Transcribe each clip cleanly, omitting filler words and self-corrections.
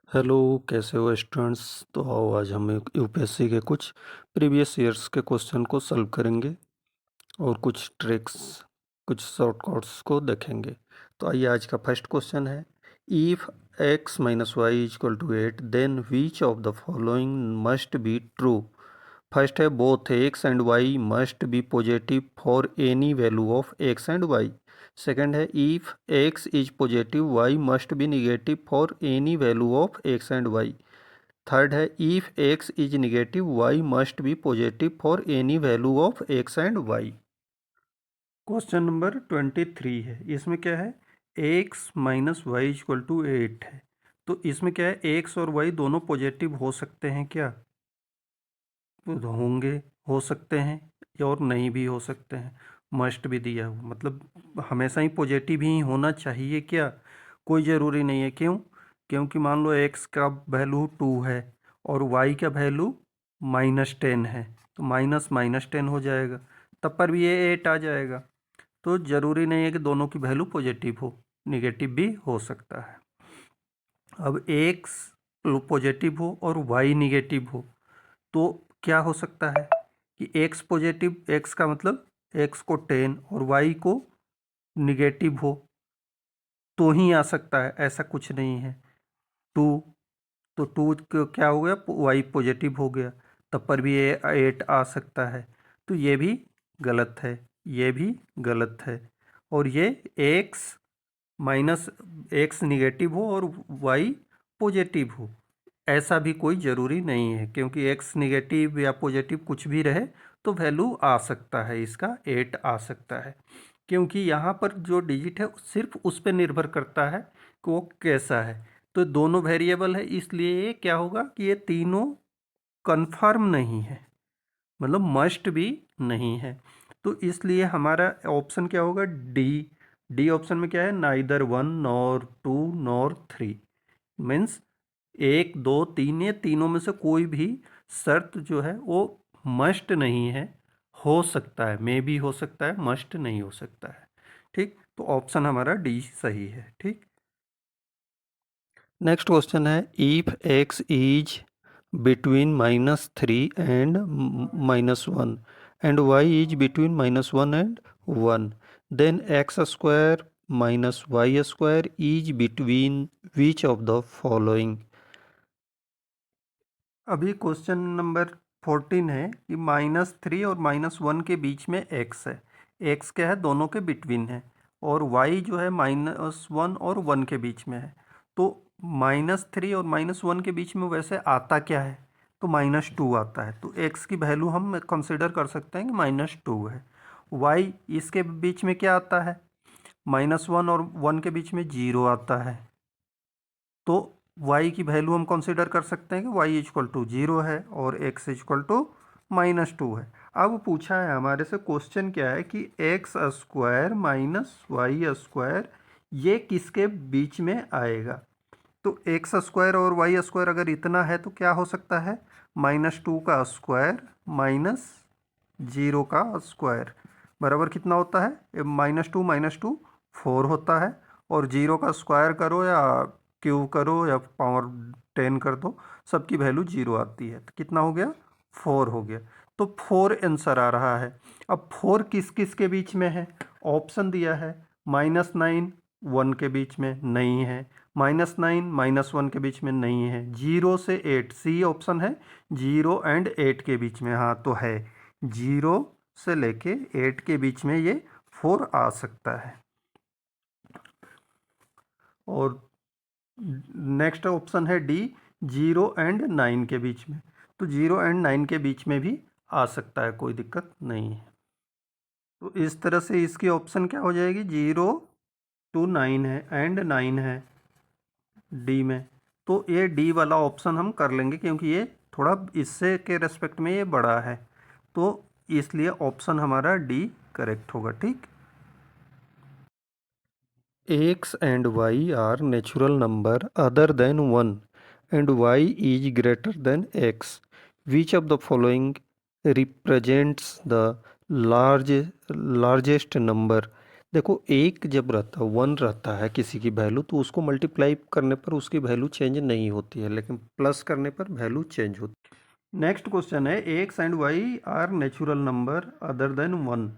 Hello, कैसे हो students. तो आओ आज हम एक यूपीएससी के कुछ प्रीवियस ईयर्स के क्वेश्चन को सॉल्व करेंगे और कुछ ट्रिक्स, कुछ शॉर्टकट्स को देखेंगे। तो आइए, आज का फर्स्ट क्वेश्चन है, if x minus Y equal to 8 then which of the following must be true. First है, both X and Y must be positive for any value of X and Y. Second है, if X is positive Y must be negative for any value of X and Y. Third है, if X is negative Y must be positive for any value of X and Y. Question number 23 है, इसमें क्या है, X minus Y equal to 8 है। तो इसमें क्या है, एक्स और वाई दोनों पॉजिटिव हो सकते हैं क्या? तो होंगे, हो सकते हैं और नहीं भी हो सकते हैं। मस्ट भी दिया हुआ मतलब हमेशा ही पॉजिटिव ही होना चाहिए क्या? कोई ज़रूरी नहीं है। क्यों? क्योंकि मान लो एक्स का वैल्यू 2 है और वाई का वैल्यू -10 है, तो माइनस माइनस 10 हो जाएगा, तब पर भी ये 8 आ जाएगा। तो ज़रूरी नहीं है कि दोनों की वैल्यू पॉजिटिव हो, निगेटिव भी हो सकता है। अब एक्स पॉजिटिव हो और वाई निगेटिव हो तो क्या हो सकता है कि एक्स पॉजिटिव, एक्स का मतलब एक्स को 10 और वाई को निगेटिव हो तो ही आ सकता है, ऐसा कुछ नहीं है। 2, तो 2 क्या हो गया, वाई पॉजिटिव हो गया, तब पर भी ये 8 आ सकता है। तो ये भी गलत है, ये भी गलत है। और ये एक्स माइनस एक्स निगेटिव हो और वाई पॉजिटिव हो, ऐसा भी कोई ज़रूरी नहीं है, क्योंकि एक्स निगेटिव या पॉजिटिव कुछ भी रहे तो वैल्यू आ सकता है, इसका 8 आ सकता है। क्योंकि यहाँ पर जो डिजिट है सिर्फ उस पर निर्भर करता है कि वो कैसा है। तो दोनों वेरिएबल है, इसलिए ये क्या होगा कि ये तीनों कन्फर्म नहीं है, मतलब मस्ट भी नहीं है। तो इसलिए हमारा ऑप्शन क्या होगा, डी। डी ऑप्शन में क्या है, नाइदर 1 नॉर 2 नॉर 3, मीन्स 1 2 3, ये तीनों में से कोई भी शर्त जो है वो मस्ट नहीं है, हो सकता है, मे भी हो सकता है, मस्ट नहीं हो सकता है। ठीक, तो ऑप्शन हमारा डी सही है। ठीक, नेक्स्ट क्वेश्चन है, if X is between -3 and -1 and Y is between -1 and 1, then X square minus Y square is between which of the following. अभी क्वेश्चन नंबर 14 है कि -3 और -1 के बीच में x है। x क्या है, दोनों के बिटवीन है, और y जो है -1 और 1 के बीच में है। तो -3 और -1 के बीच में वैसे आता क्या है, तो -2 आता है। तो x की वैल्यू हम कंसिडर कर सकते हैं कि -2 है। y इसके बीच में क्या आता है, -1 और 1 के बीच में 0 आता है। तो y की वैल्यू हम कंसिडर कर सकते हैं कि y इक्वल टू 0 है और x इक्वल टू -2 है। अब पूछा है हमारे से, क्वेश्चन क्या है कि X square minus Y square ये किसके बीच में आएगा। तो एक्स स्क्वायर और वाई स्क्वायर अगर इतना है तो क्या हो सकता है, -2 का स्क्वायर माइनस 0 का स्क्वायर बराबर कितना होता है, -2 4 होता है, और 0 का स्क्वायर करो या क्यूब करो या पावर 10 कर दो, सबकी वैल्यू 0 आती है। तो कितना हो गया, 4 हो गया। तो 4 आंसर आ रहा है। अब 4 किस किस के बीच में है, ऑप्शन दिया है, -9 1 के बीच में नहीं है, -9 -1 के बीच में नहीं है, 0 से 8, सी ऑप्शन है, 0 एंड 8 के बीच में, हाँ तो है, 0 से लेके 8 के बीच में ये 4 आ सकता है। और नेक्स्ट ऑप्शन है डी, 0 एंड 9 के बीच में। तो 0 एंड 9 के बीच में भी आ सकता है, कोई दिक्कत नहीं है। तो इस तरह से इसकी ऑप्शन क्या हो जाएगी, 0 to 9 है एंड 9 है डी में। तो ये डी वाला ऑप्शन हम कर लेंगे, क्योंकि ये थोड़ा इससे के रेस्पेक्ट में ये बड़ा है, तो इसलिए ऑप्शन हमारा डी करेक्ट होगा। ठीक, X and Y are natural number other than 1 and y is greater than x. Which of the following represents the largest number? देखो एक जब रहता है, 1 रहता है किसी की वैल्यू, तो उसको मल्टीप्लाई करने पर उसकी वैल्यू चेंज नहीं होती है, लेकिन प्लस करने पर वैल्यू चेंज होती है। नेक्स्ट क्वेश्चन है, X and Y are natural number other than 1।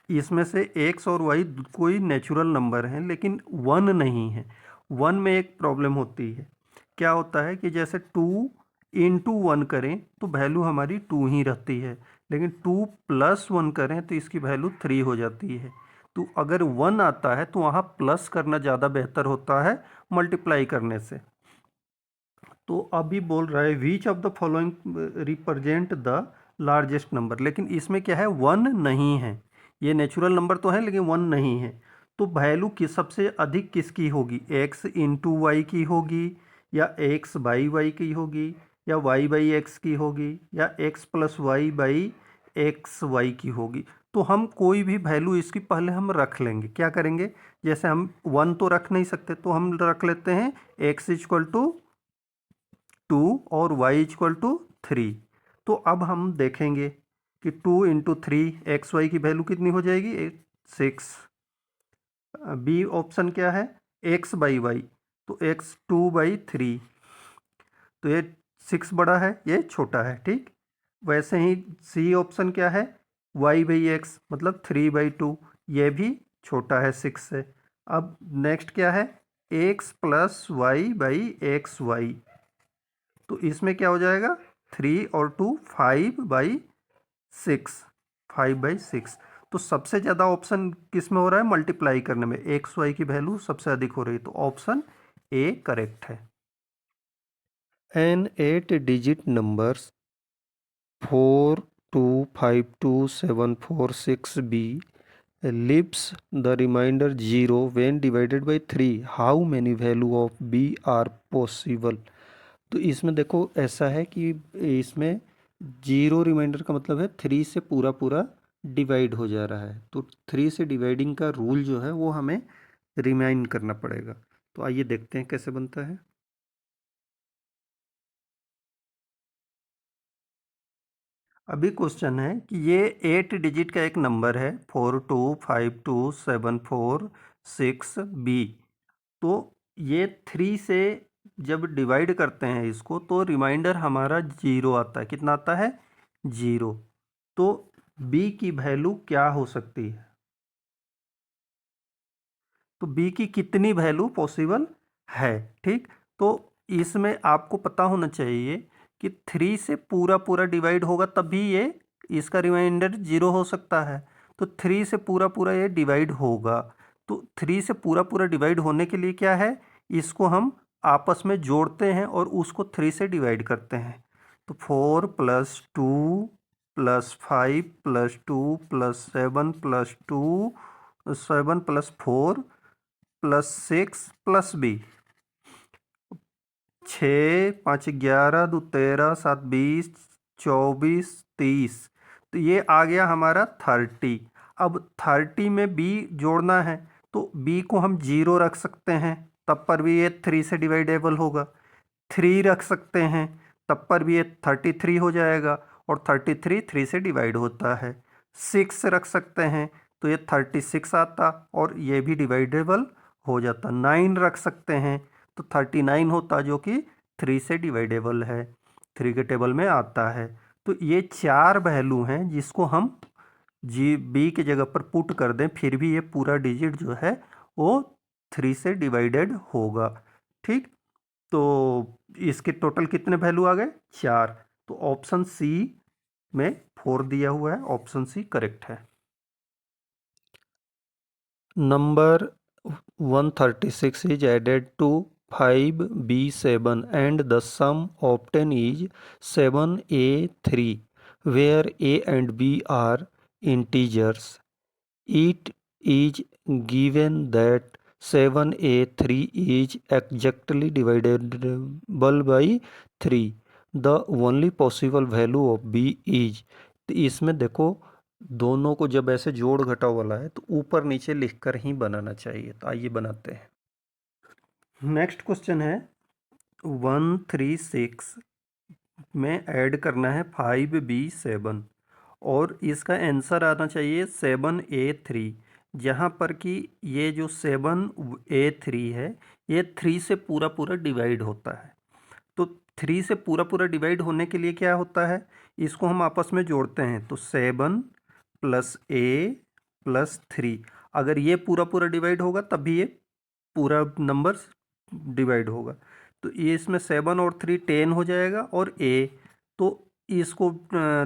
इसमें से एक्स और वाई कोई नेचुरल नंबर हैं लेकिन 1 नहीं है। 1 में एक प्रॉब्लम होती है। क्या होता है कि जैसे 2 इंटू 1 करें तो वैल्यू हमारी 2 ही रहती है, लेकिन 2 प्लस 1 करें तो इसकी वैल्यू 3 हो जाती है। तो अगर 1 आता है तो वहाँ प्लस करना ज़्यादा बेहतर होता है मल्टीप्लाई करने से। तो अभी बोल रहा है विच of the following represent the largest number, लेकिन इसमें क्या है, 1 नहीं है। ये नेचुरल नंबर तो है लेकिन 1 नहीं है। तो वैल्यू किस सबसे अधिक किसकी होगी, एक्स इंटू वाई की होगी, या एक्स बाई वाई की होगी, या वाई बाई एक्स की होगी, या X plus Y by X Y की होगी। तो हम कोई भी वैल्यू इसकी पहले हम रख लेंगे। क्या करेंगे, जैसे हम 1 तो रख नहीं सकते तो हम रख लेते हैं एक्स इक्वल टू 2 और y इक्वल टू 3। तो अब हम देखेंगे कि 2 इंटू 3 एक्स वाई की वैल्यू कितनी हो जाएगी, 6। बी ऑप्शन क्या है, एक्स बाई वाई, तो एक्स 2/3। तो ये 6 बड़ा है, ये छोटा है, ठीक। वैसे ही सी ऑप्शन क्या है, y/x मतलब 3/2, ये भी छोटा है 6 से। अब नेक्स्ट क्या है, x plus Y by X Y, तो इसमें क्या हो जाएगा, 3 और 2 5/6, 5/6। तो सबसे ज़्यादा ऑप्शन किस में हो रहा है, मल्टीप्लाई करने में, एक्स वाई की वैल्यू सबसे अधिक हो रही है, तो ऑप्शन ए करेक्ट है। An 8 digit numbers 4252746b leaves the remainder 0 when divided by 3, how many value of b are possible। तो इसमें देखो ऐसा है कि इसमें 0 रिमाइंडर का मतलब है 3 से पूरा पूरा डिवाइड हो जा रहा है, तो 3 से डिवाइडिंग का रूल जो है वो हमें रिमाइंड करना पड़ेगा। तो आइए देखते हैं कैसे बनता है। अभी क्वेश्चन है कि ये 8 डिजिट का एक नंबर है, 4252746b। तो ये 3 से जब डिवाइड करते हैं इसको तो रिमाइंडर हमारा 0 आता है। कितना आता है, 0। तो b की वैल्यू क्या हो सकती है, तो b की कितनी वैल्यू पॉसिबल है, ठीक। तो इसमें आपको पता होना चाहिए कि 3 से पूरा पूरा डिवाइड होगा तभी ये इसका रिमाइंडर 0 हो सकता है। तो 3 से पूरा पूरा ये डिवाइड होगा, तो 3 से पूरा पूरा डिवाइड होने के लिए क्या है, इसको हम आपस में जोड़ते हैं और उसको 3 से डिवाइड करते हैं। तो 4 + 2 + 5 + 2 + 7 + 2 7 + 4 + 6 + b, 6 5 11 2 13 7 20 24 30। तो ये आ गया हमारा 30। अब 30 में b जोड़ना है तो b को हम 0 रख सकते हैं, तब पर भी ये 3 से डिवाइडेबल होगा। 3 रख सकते हैं, तब पर भी ये 33 हो जाएगा, और 33 3 से डिवाइड होता है। 6 रख सकते हैं तो ये 36 आता और ये भी डिवाइडेबल हो जाता। 9 रख सकते हैं तो 39 होता, जो कि 3 से डिवाइडेबल है, 3 के टेबल में आता है। तो ये 4 वैल्यू हैं जिसको हम b की जगह पर पुट कर दें, फिर भी ये पूरा डिजिट जो है वो 3 से डिवाइडेड होगा, ठीक। तो इसके टोटल कितने वैल्यू आ गए, 4। तो ऑप्शन सी में 4 दिया हुआ है, ऑप्शन सी करेक्ट है। Number 136 is added to 5b7 and the sum obtained is 7a3, where a and b are integers. It is given that 7a3 is exactly divisible by 3. The only possible value of b is। तो इसमें देखो दोनों को जब ऐसे जोड़ घटाव वाला है तो ऊपर नीचे लिखकर ही बनाना चाहिए। तो आइए बनाते हैं। नेक्स्ट क्वेश्चन है 136 में ऐड करना है 5b7 और इसका आंसर आना चाहिए 7a3। जहाँ पर कि ये जो 7A3 है, ये 3 से पूरा पूरा डिवाइड होता है। तो 3 से पूरा पूरा डिवाइड होने के लिए क्या होता है, इसको हम आपस में जोड़ते हैं। तो 7 + A + 3, अगर ये पूरा पूरा डिवाइड होगा तभी ये पूरा नंबर डिवाइड होगा। तो ये इसमें 7 और 3 10 हो जाएगा, और A तो इसको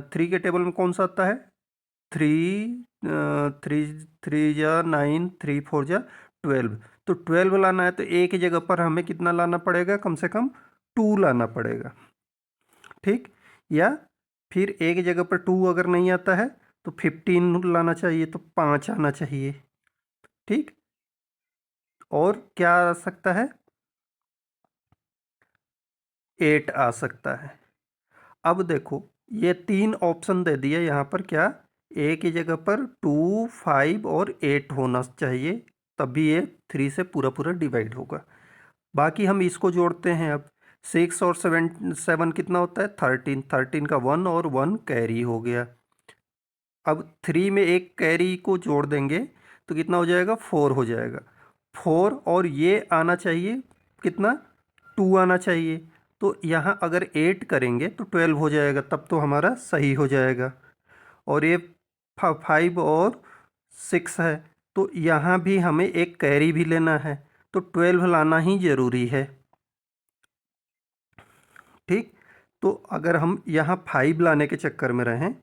3 के टेबल में कौन सा आता है, 3 3 3 जा 9, 3 4 जा 12। तो 12 लाना है तो A की जगह पर हमें कितना लाना पड़ेगा, कम से कम 2 लाना पड़ेगा, ठीक। या फिर A की जगह पर 2 अगर नहीं आता है तो 15 लाना चाहिए, तो 5 आना चाहिए, ठीक। और क्या आ सकता है, 8 आ सकता है। अब देखो ये 3 ऑप्शन दे दिए यहाँ पर, क्या A की जगह पर 2, 5 और 8 होना चाहिए, तभी ये 3 से पूरा पूरा डिवाइड होगा। बाकी हम इसको जोड़ते हैं। अब 6 और 7 कितना होता है, 13, 13 का 1 और 1 कैरी हो गया। अब 3 में एक कैरी को जोड़ देंगे तो कितना हो जाएगा, 4 हो जाएगा। 4 और ये आना चाहिए कितना, 2 आना चाहिए। तो यहाँ अगर 8 करेंगे तो 12 हो जाएगा, तब तो हमारा सही हो जाएगा। और ये 5 और 6 है, तो यहाँ भी हमें एक कैरी भी लेना है, तो 12 लाना ही ज़रूरी है, ठीक। तो अगर हम यहाँ 5 लाने के चक्कर में रहें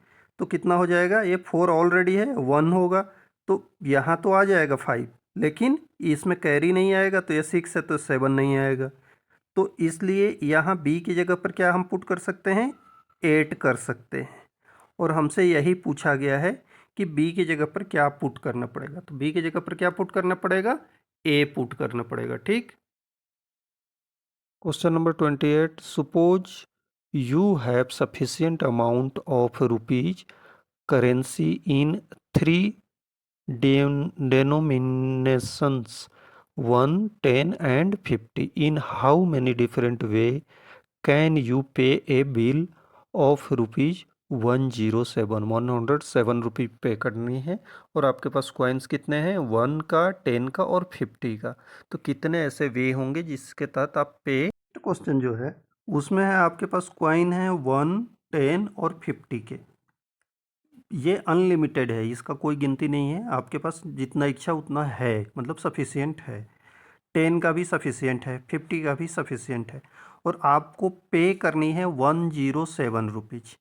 तो कितना हो जाएगा, ये 4 ऑलरेडी है, 1 होगा, तो यहाँ तो आ जाएगा 5, लेकिन इसमें कैरी नहीं आएगा, तो ये 6 है तो 7 नहीं आएगा। तो इसलिए यहाँ बी की जगह पर क्या हम पुट कर सकते हैं, 8 कर सकते हैं। और हमसे यही पूछा गया है कि बी की जगह पर क्या पुट करना पड़ेगा, तो बी की जगह पर क्या पुट करना पड़ेगा, ए पुट करना पड़ेगा, ठीक। Question number 28, suppose you have sufficient amount of rupees currency in three denominations 1, 10 and 50. In how many different way can you pay a bill of rupees 107, 107 रुपये पे करनी है, और आपके पास कॉइन्स कितने हैं, 1 का, 10 का और 50 का। तो कितने ऐसे वे होंगे जिसके तहत आप पे, क्वेश्चन जो है उसमें है आपके पास कॉइन है 1, 10 और 50 के। ये अनलिमिटेड है, इसका कोई गिनती नहीं है, आपके पास जितना इच्छा उतना है, मतलब सफिशियंट है। 10 का भी सफिशियंट है, 50 का भी सफिशियंट है, और आपको पे करनी है 107 रुपीज।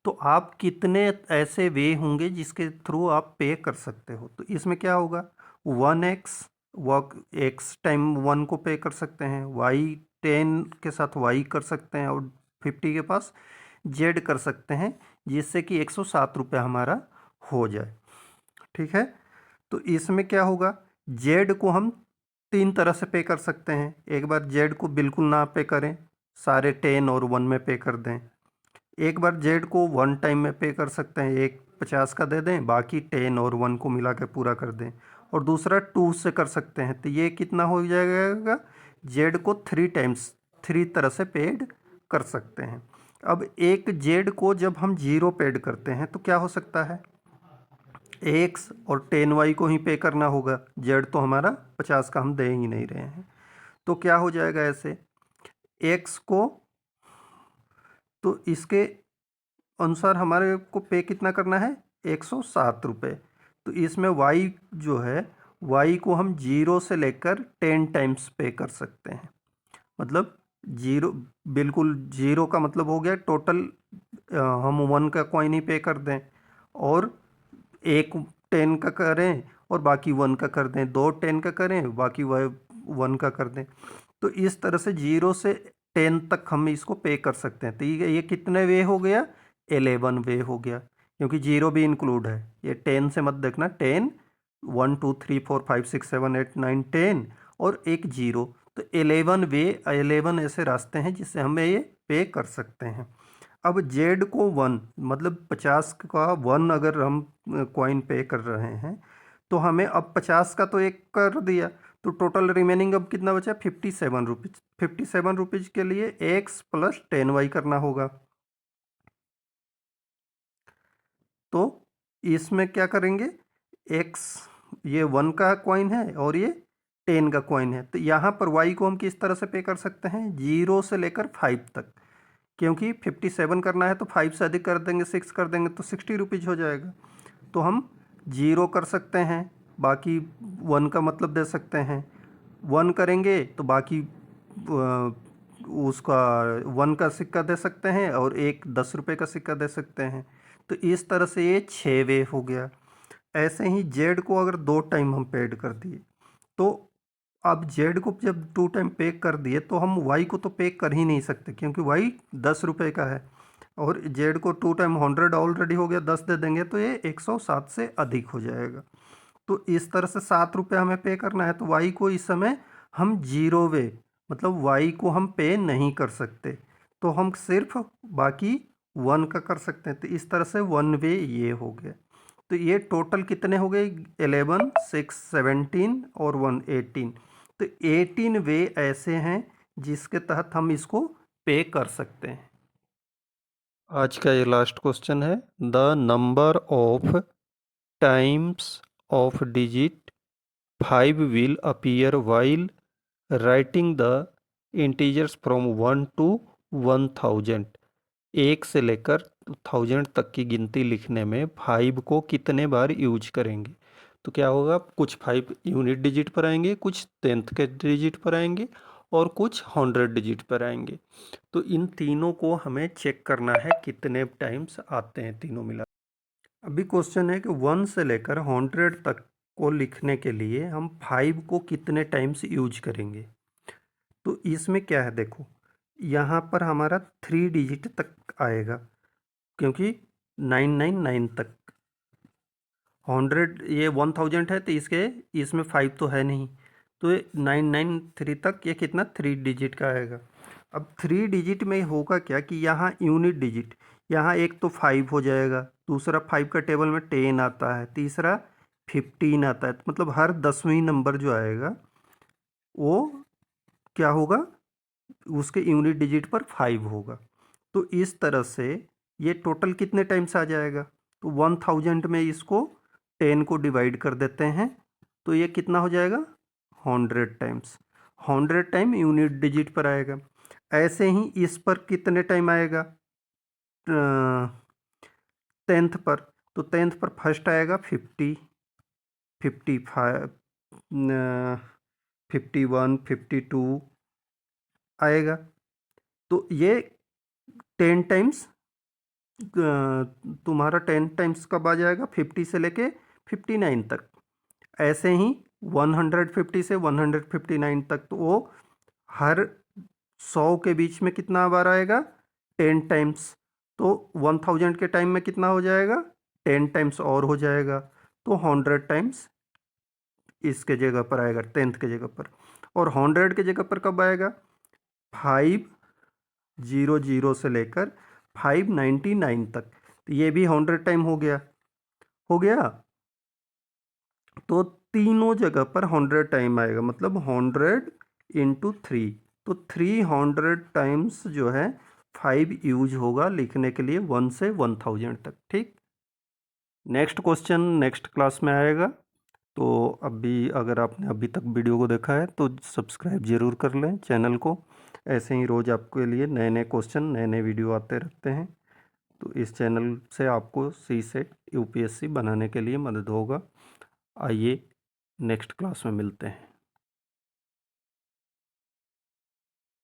तो आप कितने ऐसे वे होंगे जिसके थ्रू आप पे कर सकते हो, तो इसमें क्या होगा, 1x, एक्स टाइम 1 को पे कर सकते हैं, y 10 के साथ y कर सकते हैं, और 50 के पास z कर सकते हैं, जिससे कि 107 रुपये हमारा हो जाए, ठीक है। तो इसमें क्या होगा, जेड को हम 3 तरह से पे कर सकते हैं। एक बार जेड को बिल्कुल ना पे करें, सारे 10 और 1 में पे कर दें। एक बार जेड को 1 टाइम में पे कर सकते हैं, एक 50 का दे दें, बाकी 10 और 1 को मिला के पूरा कर दें। और दूसरा 2 से कर सकते हैं, तो ये कितना हो जाएगा, जेड को 3 टाइम्स, 3 तरह से पेड कर सकते हैं। अब एक जेड को जब हम 0 पेड करते हैं तो क्या हो सकता है, एक्स और 10y को ही पे करना होगा, जेड तो हमारा 50 का हम दे ही नहीं रहे हैं। तो क्या हो जाएगा ऐसे, एक्स को, तो इसके अनुसार हमारे को पे कितना करना है, 107 रुपये। तो इसमें y जो है, y को हम 0 से लेकर 10 टाइम्स पे कर सकते हैं। मतलब 0, बिल्कुल 0 का मतलब हो गया टोटल, हम 1 का कॉइन ही पे कर दें, और एक 10 का करें और बाकी 1 का कर दें, 2 10 का करें बाकी 1 का कर दें। तो इस तरह से 0 से 10 तक हम इसको पे कर सकते हैं। तो ये कितने वे हो गया, 11 वे हो गया, क्योंकि 0 भी इंक्लूड है। ये 10 से मत देखना, 10, 1 2 3 4 5 6 7 8 9 10 और एक 0, तो 11 वे, 11 ऐसे रास्ते हैं जिससे हम ये पे कर सकते हैं। अब जेड को 1, मतलब 50 का 1 अगर हम कॉइन पे कर रहे हैं, तो हमें अब 50 का तो एक कर दिया, तो टोटल रिमेनिंग अब कितना बचा, 57 रुपीज़। 57 रुपीज़ के लिए एक्स प्लस 10y करना होगा। तो इसमें क्या करेंगे, एक्स ये 1 का कॉइन है और ये 10 का कॉइन है। तो यहाँ पर y को हम किस तरह से पे कर सकते हैं, 0 से लेकर 5 तक, क्योंकि 57 करना है तो 5 से अधिक कर देंगे, 6 कर देंगे तो 60 रुपीज़ हो जाएगा। तो हम 0 कर सकते हैं, बाकी 1 का मतलब दे सकते हैं, 1 करेंगे तो बाकी उसका 1 का सिक्का दे सकते हैं और एक 10 रुपये का सिक्का दे सकते हैं। तो इस तरह से ये 6 वे हो गया। ऐसे ही जेड को अगर 2 टाइम हम पेड कर दिए, तो अब जेड को जब 2 टाइम पे कर दिए तो हम वाई को तो पे कर ही नहीं सकते, क्योंकि वाई 10 रुपये का है और जेड को 2 टाइम 100 ऑलरेडी हो गया, 10 दे देंगे तो ये 107 से अधिक हो जाएगा। तो इस तरह से 7 रुपये हमें पे करना है, तो वाई को इस समय हम 0 वे, मतलब वाई को हम पे नहीं कर सकते, तो हम सिर्फ बाकी 1 का कर सकते हैं। तो इस तरह से 1 वे ये हो गया। तो ये टोटल कितने हो गए, 11, 6, 17 और 1 18। तो 18 वे ऐसे हैं जिसके तहत हम इसको पे कर सकते हैं। आज का ये लास्ट क्वेश्चन है, the number of times of digit 5 will appear while writing the integers from 1 to 1000। 1 से लेकर 1000 तक की गिनती लिखने में 5 को कितने बार यूज करेंगे। तो क्या होगा, कुछ 5 यूनिट डिजिट पर आएंगे, कुछ 10th के डिजिट पर आएंगे और कुछ 100 डिजिट पर आएंगे। तो इन तीनों को हमें चेक करना है कितने टाइम्स आते हैं तीनों मिला। अभी क्वेश्चन है कि 1 से लेकर 100 तक को लिखने के लिए हम 5 को कितने टाइम्स यूज करेंगे। तो इसमें क्या है, देखो यहाँ पर हमारा 3 डिजिट तक आएगा, क्योंकि 999 तक, 100 ये 1000 है तो इसमें 5 तो है नहीं, तो ये 993 तक ये कितना 3 डिजिट का आएगा। अब 3 डिजिट में होगा क्या कि यहाँ यूनिट डिजिट, यहाँ एक तो 5 हो जाएगा, दूसरा 5 का टेबल में 10 आता है, तीसरा 15 आता है, तो मतलब हर 10वीं नंबर जो आएगा वो क्या होगा, उसके यूनिट डिजिट पर 5 होगा। तो इस तरह से ये टोटल कितने टाइम्स आ जाएगा, तो 1000 में इसको 10 को डिवाइड कर देते हैं, तो ये कितना हो जाएगा 100 टाइम्स, 100 टाइम यूनिट डिजिट पर आएगा। ऐसे ही इस पर कितने टाइम आएगा, 10th पर, तो 10th पर फर्स्ट आएगा 50, 55, 51, 52 आएगा। तो ये 10 टाइम्स, तुम्हारा 10 टाइम्स कब आ जाएगा, 50 से लेके 59 तक। ऐसे ही 150 से 159 तक, तो वो हर 100 के बीच में कितना बार आएगा, 10 टाइम्स। तो 1000 के टाइम में कितना हो जाएगा, 10 टाइम्स और हो जाएगा, तो 100 टाइम्स इसके जगह पर आएगा, 10th के जगह पर। और 100 के जगह पर कब आएगा, 500 से लेकर 599 तक, तो ये भी 100 टाइम हो गया, हो गया। तो तीनों जगह पर 100 टाइम आएगा, मतलब 100 इंटू 3, तो 300 टाइम्स जो है 5 यूज होगा लिखने के लिए 1 से 1000 तक। ठीक, नेक्स्ट क्वेश्चन नेक्स्ट क्लास में आएगा। तो अभी अगर आपने अभी तक वीडियो को देखा है तो सब्सक्राइब ज़रूर कर लें चैनल को। ऐसे ही रोज़ आपके लिए नए नए क्वेश्चन नए नए वीडियो आते रहते हैं, तो इस चैनल से आपको सी सेट यूपीएससी बनाने के लिए मदद होगा। आइए नेक्स्ट क्लास में मिलते हैं।